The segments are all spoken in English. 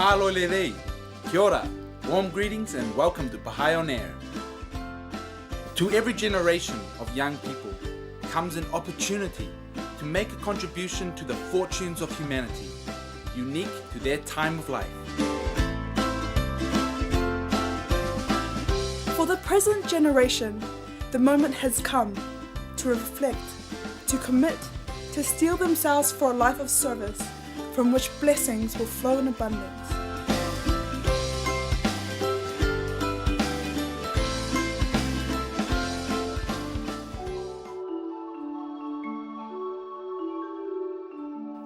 Mahalo lelei, kia ora, warm greetings and welcome to Baha'i on Air. To every generation of young people comes an opportunity to make a contribution to the fortunes of humanity, unique to their time of life. For the present generation, the moment has come to reflect, to commit, to steel themselves for a life of service from which blessings will flow in abundance.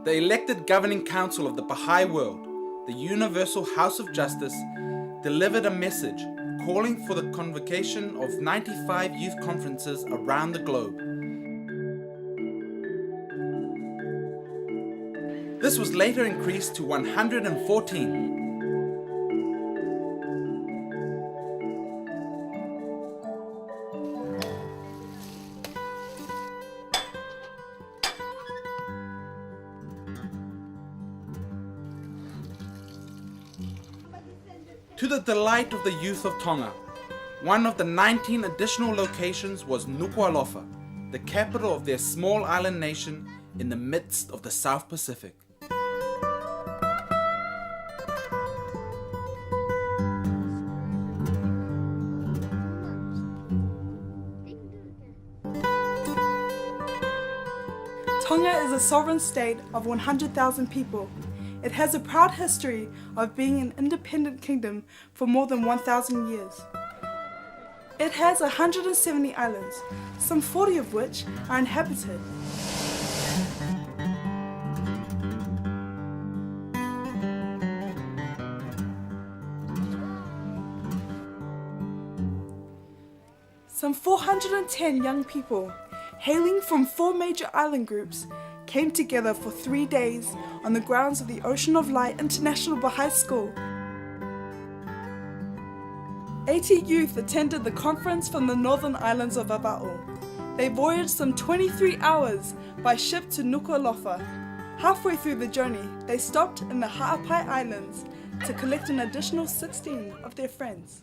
The elected governing council of the Baha'i world, the Universal House of Justice, delivered a message calling for the convocation of 95 youth conferences around the globe. This was later increased to 114. To the delight of the youth of Tonga, one of the 19 additional locations was Nuku'alofa, the capital of their small island nation in the midst of the South Pacific. Tonga is a sovereign state of 100,000 people. It has a proud history of being an independent kingdom for more than 1,000 years. It has 170 islands, some 40 of which are inhabited. Some 410 young people, hailing from 4 major island groups, came together for 3 days on the grounds of the Ocean of Light International Baha'i School. 80 youth attended the conference from the northern islands of Vava'o. They voyaged some 23 hours by ship to Nuku'alofa. Halfway through the journey, they stopped in the Ha'apai Islands to collect an additional 16 of their friends.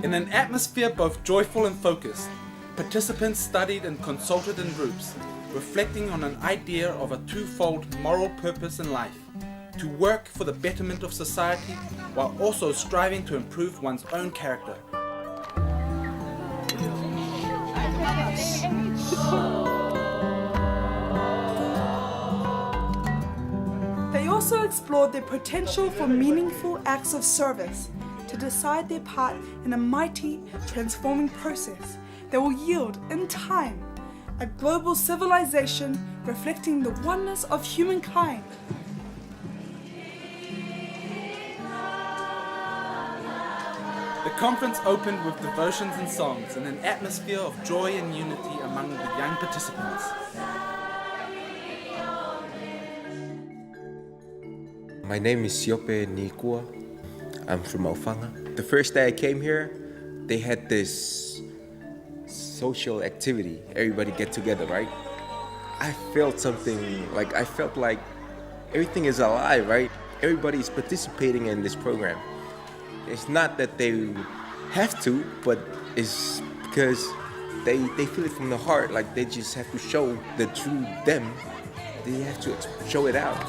In an atmosphere both joyful and focused, participants studied and consulted in groups, reflecting on an idea of a twofold moral purpose in life: to work for the betterment of society while also striving to improve one's own character. They also explored their potential for meaningful acts of service, to decide their part in a mighty, transforming process that will yield, in time, a global civilization reflecting the oneness of humankind. The conference opened with devotions and songs in an atmosphere of joy and unity among the young participants. My name is Siope Nikua. I'm from Aufanga. The first day I came here, they had this social activity. Everybody get together, right? I felt something, I felt like everything is alive, right? Everybody is participating in this program. It's not that they have to, but it's because they feel it from the heart, like they just have to show the true them. They have to show it out.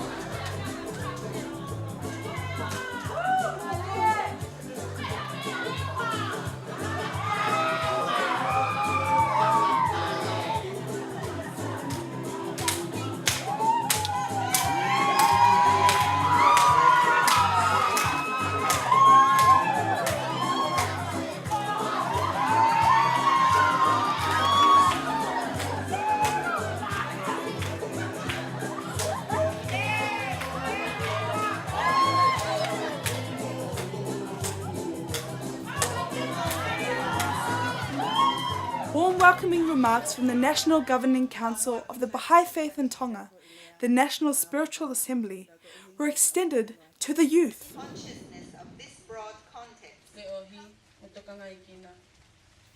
welcoming remarks from the National Governing Council of the Baha'i Faith in Tonga, the National Spiritual Assembly, were extended to the youth. Consciousness of this broad context.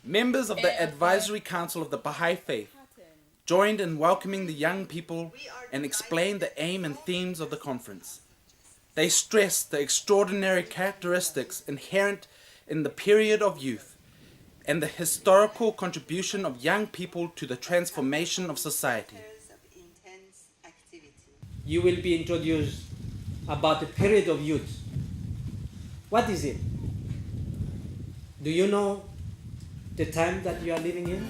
Members of the Advisory Council of the Baha'i Faith joined in welcoming the young people and explained the aim and themes of the conference. They stressed the extraordinary characteristics inherent in the period of youth and the historical contribution of young people to the transformation of society. You will be introduced about the period of youth. What is it? Do you know the time that you are living in?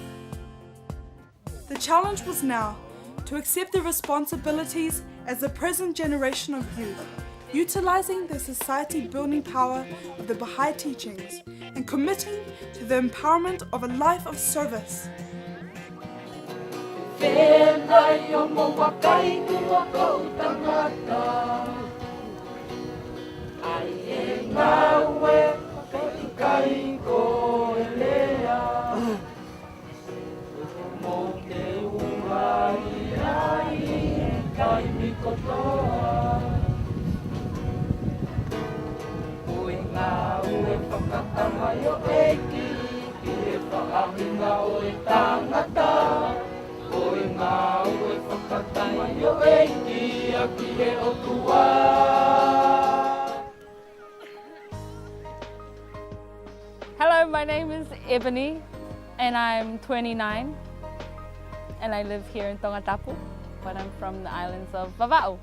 The challenge was now to accept the responsibilities as the present generation of youth, utilizing the society-building power of the Baha'i teachings and committing to the empowerment of a life of service. Hello, my name is Ebony and I'm 29 and I live here in Tonga Tapu, but I'm from the islands of Vava'u.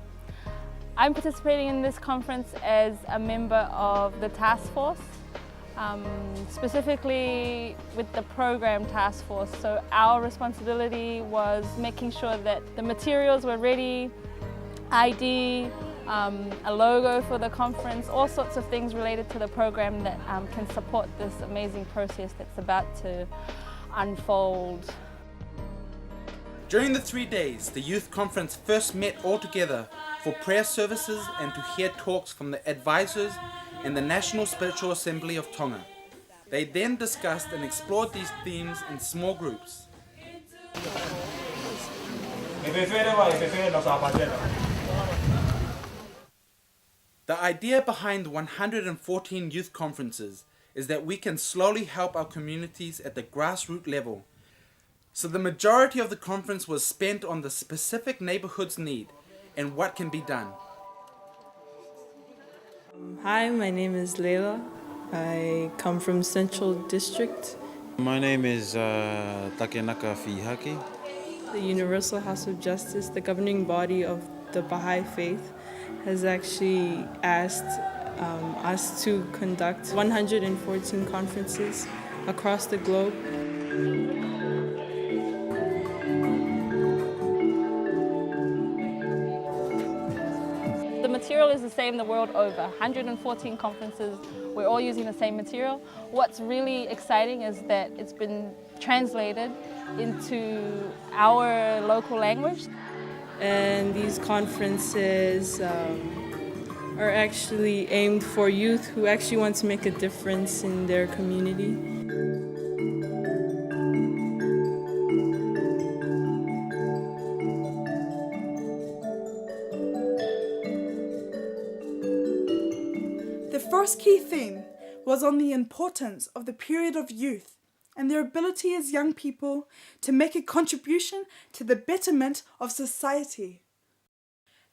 I'm participating in this conference as a member of the task force, specifically with the program task force. So our responsibility was making sure that the materials were ready, ID, a logo for the conference, all sorts of things related to the program that can support this amazing process that's about to unfold. During the 3 days, the youth conference first met all together for prayer services and to hear talks from the advisors and the National Spiritual Assembly of Tonga. They then discussed and explored these themes in small groups. The idea behind 114 youth conferences is that we can slowly help our communities at the grassroots level. So the majority of the conference was spent on the specific neighborhood's need and what can be done. Hi, my name is Leila. I come from Central District. My name is Takenaka Fihaki. The Universal House of Justice, the governing body of the Baha'i Faith, has actually asked us to conduct 114 conferences across the globe. The material is the same the world over, 114 conferences, we're all using the same material. What's really exciting is that it's been translated into our local language. And these conferences are actually aimed for youth who actually want to make a difference in their community. The first key theme was on the importance of the period of youth and their ability as young people to make a contribution to the betterment of society.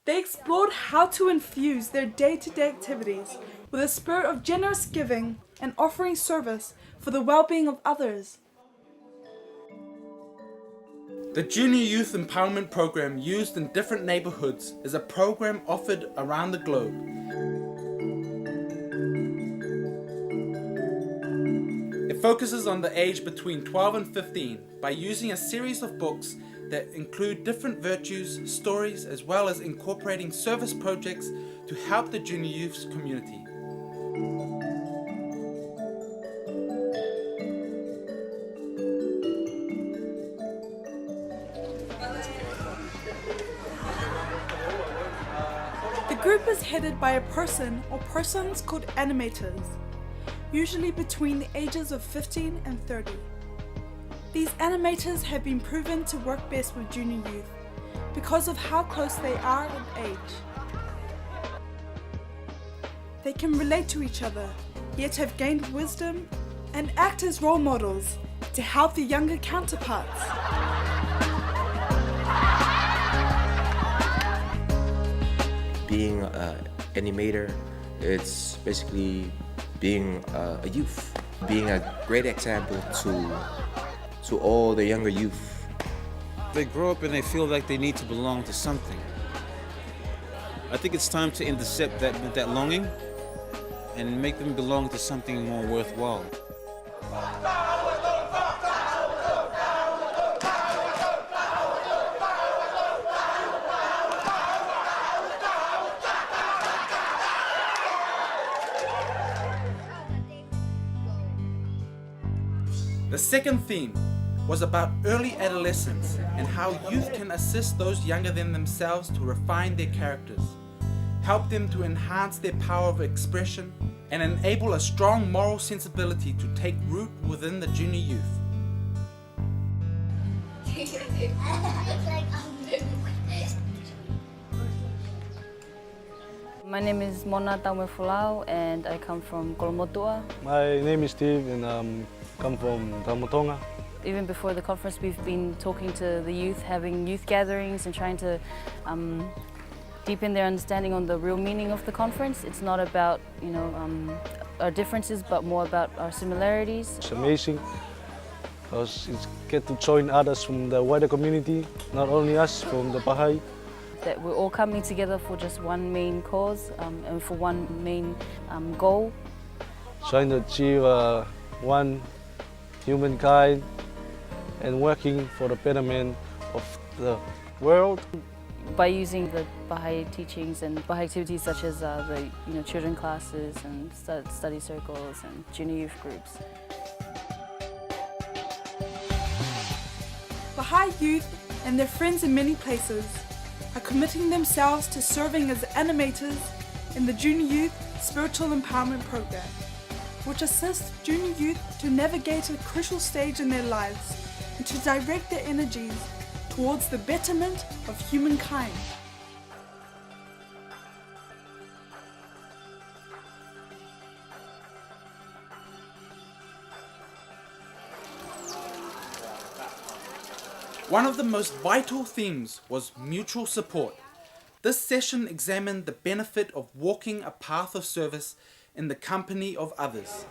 They explored how to infuse their day-to-day activities with a spirit of generous giving and offering service for the well-being of others. The Junior Youth Empowerment Program used in different neighborhoods is a program offered around the globe. It focuses on the age between 12 and 15 by using a series of books that include different virtues, stories, as well as incorporating service projects to help the junior youth's community. The group is headed by a person or persons called animators, usually between the ages of 15 and 30. These animators have been proven to work best with junior youth because of how close they are in age. They can relate to each other, yet have gained wisdom and act as role models to help their younger counterparts. Being an animator, it's basically being a youth, being a great example to all the younger youth. They grow up and they feel like they need to belong to something. I think it's time to intercept that longing and make them belong to something more worthwhile. The second theme was about early adolescence and how youth can assist those younger than themselves to refine their characters, help them to enhance their power of expression, and enable a strong moral sensibility to take root within the junior youth. My name is Mona Taumefulau and I come from Kolomotua. My name is Steve and come from Tonga. Even before the conference, we've been talking to the youth, having youth gatherings and trying to deepen their understanding on the real meaning of the conference. It's not about, our differences, but more about our similarities. It's amazing because it's get to join others from the wider community, not only us from the Baha'i. That we're all coming together for just one main cause and for one main goal. Trying to achieve one humankind and working for the betterment of the world. By using the Baha'i teachings and Baha'i activities such as the children classes and study circles and junior youth groups. Baha'i youth and their friends in many places are committing themselves to serving as animators in the Junior Youth Spiritual Empowerment Program, which assists junior youth to navigate a crucial stage in their lives and to direct their energies towards the betterment of humankind. One of the most vital themes was mutual support. This session examined the benefit of walking a path of service in the company of others.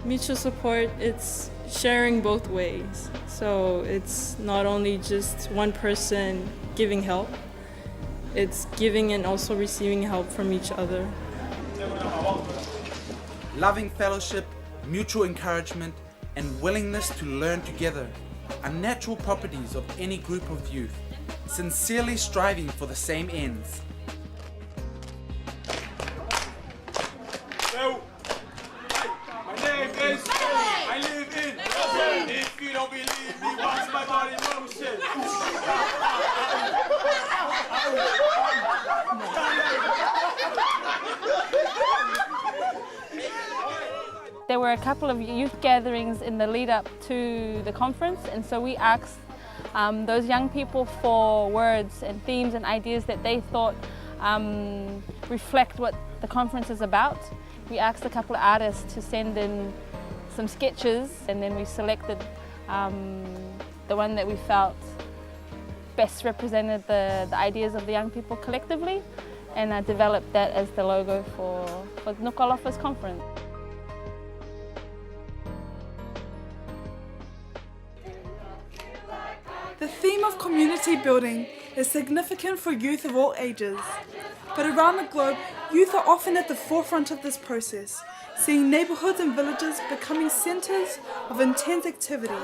Mutual support, it's sharing both ways. So it's not only just one person giving help, it's giving and also receiving help from each other. Loving fellowship, mutual encouragement, and willingness to learn together are natural properties of any group of youth, sincerely striving for the same ends. My name is I live in. If you don't believe me, watch my body motion. There were a couple of youth gatherings in the lead up to the conference, and so we asked those young people for words and themes and ideas that they thought reflect what the conference is about. We asked a couple of artists to send in some sketches, and then we selected the one that we felt best represented the ideas of the young people collectively, and developed that as the logo for Nukolofa's conference. The theme of community building is significant for youth of all ages, but around the globe, youth are often at the forefront of this process, seeing neighbourhoods and villages becoming centres of intense activity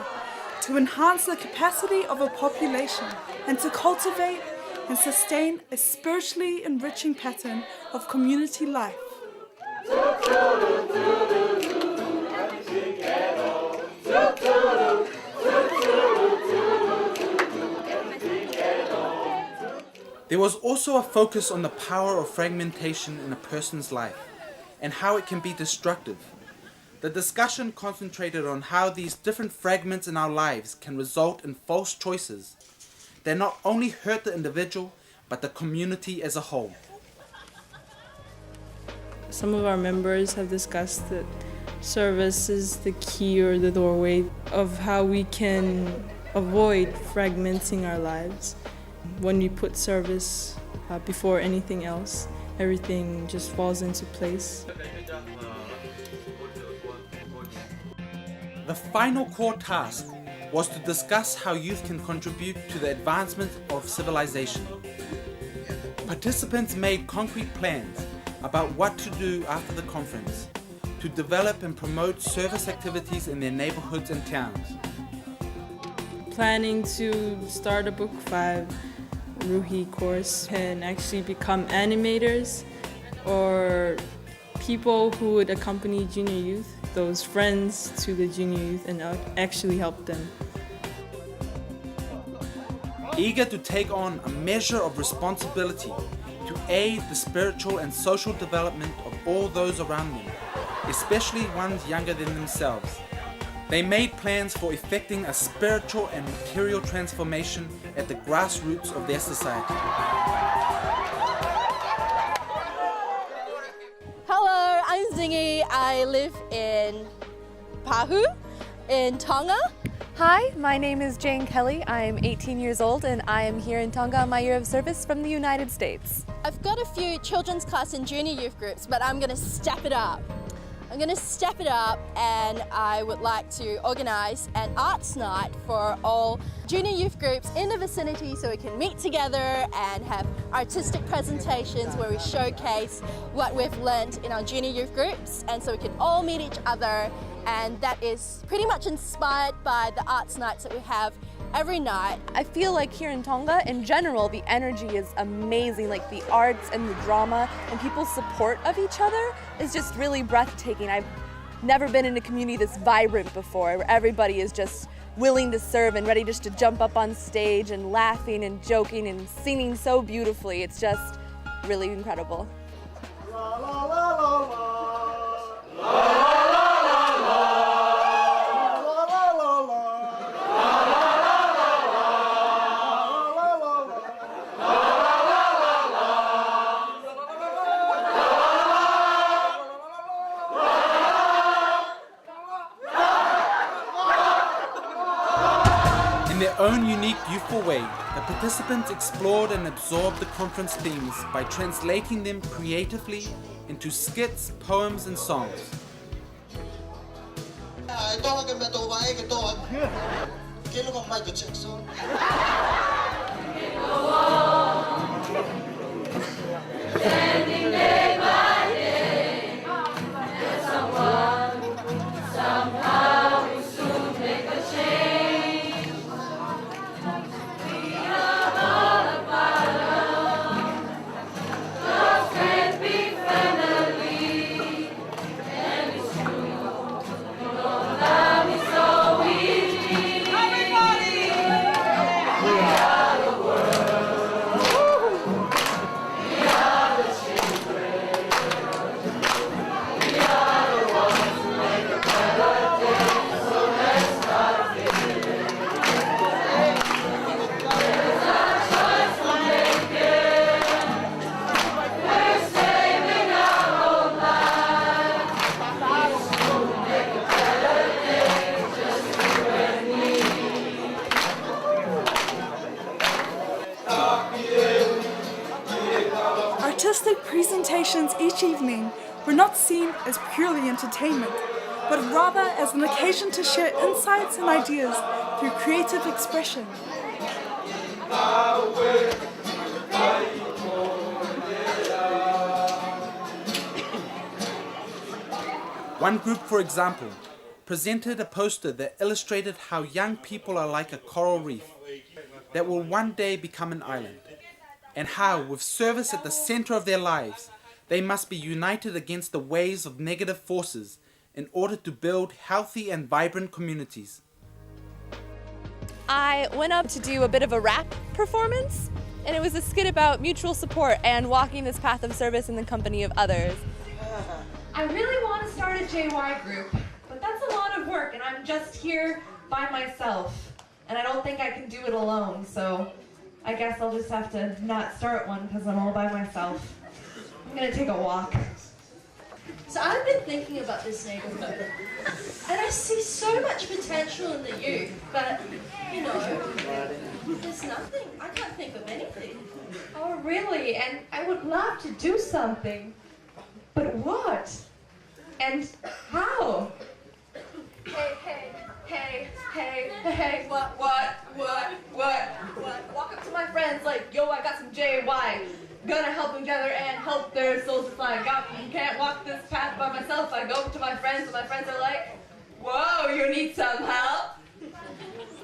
to enhance the capacity of a population and to cultivate and sustain a spiritually enriching pattern of community life. There was also a focus on the power of fragmentation in a person's life and how it can be destructive. The discussion concentrated on how these different fragments in our lives can result in false choices that not only hurt the individual, but the community as a whole. Some of our members have discussed that service is the key or the doorway of how we can avoid fragmenting our lives. When we put service before anything else, everything just falls into place. The final core task was to discuss how youth can contribute to the advancement of civilization. Participants made concrete plans about what to do after the conference to develop and promote service activities in their neighborhoods and towns. Planning to start a Book 5 Ruhi course and actually become animators or people who would accompany junior youth, those friends to the junior youth, and actually help them. Eager to take on a measure of responsibility to aid the spiritual and social development of all those around them, especially ones younger than themselves, they made plans for effecting a spiritual and material transformation at the grassroots of their society. Hello, I'm Zingy. I live in Pahu in Tonga. Hi, my name is Jane Kelly. I'm 18 years old and I am here in Tonga on my year of service from the United States. I've got a few children's class and junior youth groups, but I'm going to step it up. I'm going to step it up and I would like to organise an arts night for all junior youth groups in the vicinity so we can meet together and have artistic presentations where we showcase what we've learned in our junior youth groups, and so we can all meet each other, and that is pretty much inspired by the arts nights that we have every night. I feel like here in Tonga, in general, the energy is amazing. Like the arts and the drama and people's support of each other is just really breathtaking. I've never been in a community this vibrant before, where everybody is just willing to serve and ready just to jump up on stage and laughing and joking and singing so beautifully. It's just really incredible. In their own unique, youthful way, the participants explored and absorbed the conference themes by translating them creatively into skits, poems, and songs. Artistic presentations each evening were not seen as purely entertainment, but rather as an occasion to share insights and ideas through creative expression. One group, for example, presented a poster that illustrated how young people are like a coral reef that will one day become an island, and how, with service at the center of their lives, they must be united against the waves of negative forces in order to build healthy and vibrant communities. I went up to do a bit of a rap performance, and it was a skit about mutual support and walking this path of service in the company of others. I really want to start a JY group, a lot of work, and I'm just here by myself. And I don't think I can do it alone, so I guess I'll just have to not start one because I'm all by myself. I'm gonna take a walk. So I've been thinking about this neighborhood, and I see so much potential in the youth, but, you know, there's nothing. I can't think of anything. Oh, really? And I would love to do something. But what? And how? Hey, what? Walk up to my friends like, yo, I got some JY. Gonna help them gather and help their souls to fly. Can't walk this path by myself. I go to my friends, and my friends are like, whoa, you need some help?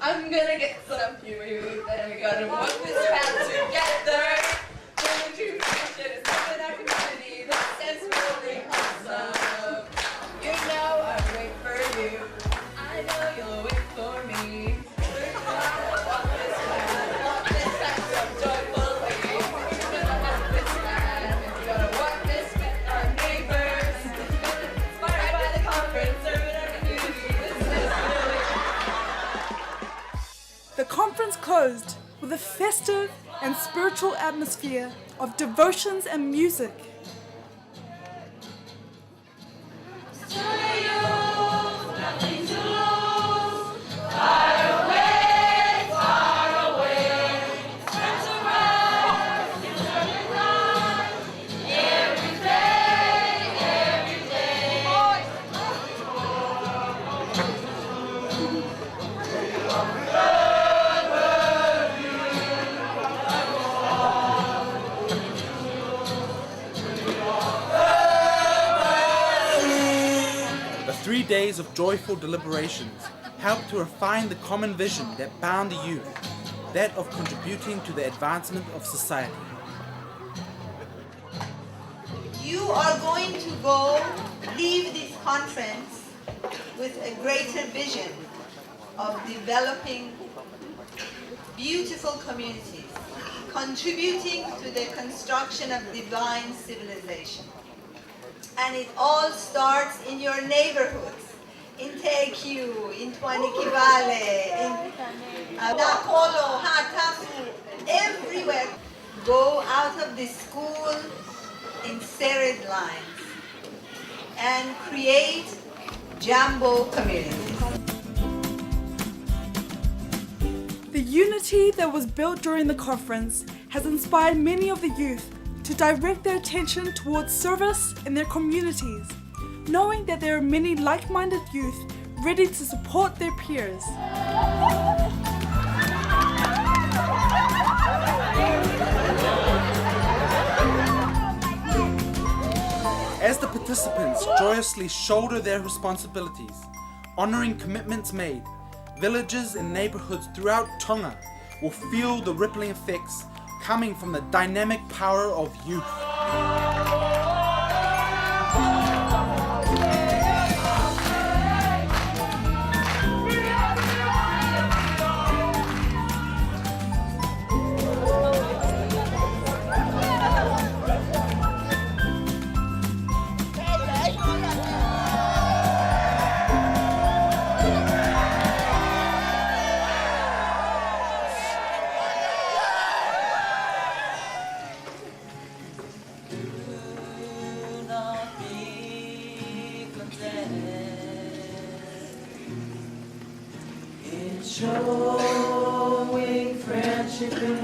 I'm gonna get some for you, and we're gonna walk this path together. Going to it's something our community that is really awesome. You know I wait for you. I know you'll wait for me. We're gonna walk this path so joyfully. We're gonna walk this path, and we're gonna walk this with our neighbors. Inspired by the conference, serving our community. This is really. The conference closed with a festive and spiritual atmosphere of devotions and music. The 3 days of joyful deliberations helped to refine the common vision that bound the youth, that of contributing to the advancement of society. You are going to go leave this conference with a greater vision of developing beautiful communities, contributing to the construction of divine civilization. And it all starts in your neighborhoods, in Tekiu, in Tuanikivale, in Nakolo, Hatafu, everywhere. Go out of the school in serried lines and create jumbo communities. The unity that was built during the conference has inspired many of the youth to direct their attention towards service in their communities, knowing that there are many like-minded youth ready to support their peers. As the participants joyously shoulder their responsibilities, honoring commitments made, villages and neighborhoods throughout Tonga will feel the rippling effects coming from the dynamic power of youth. Showing friendship and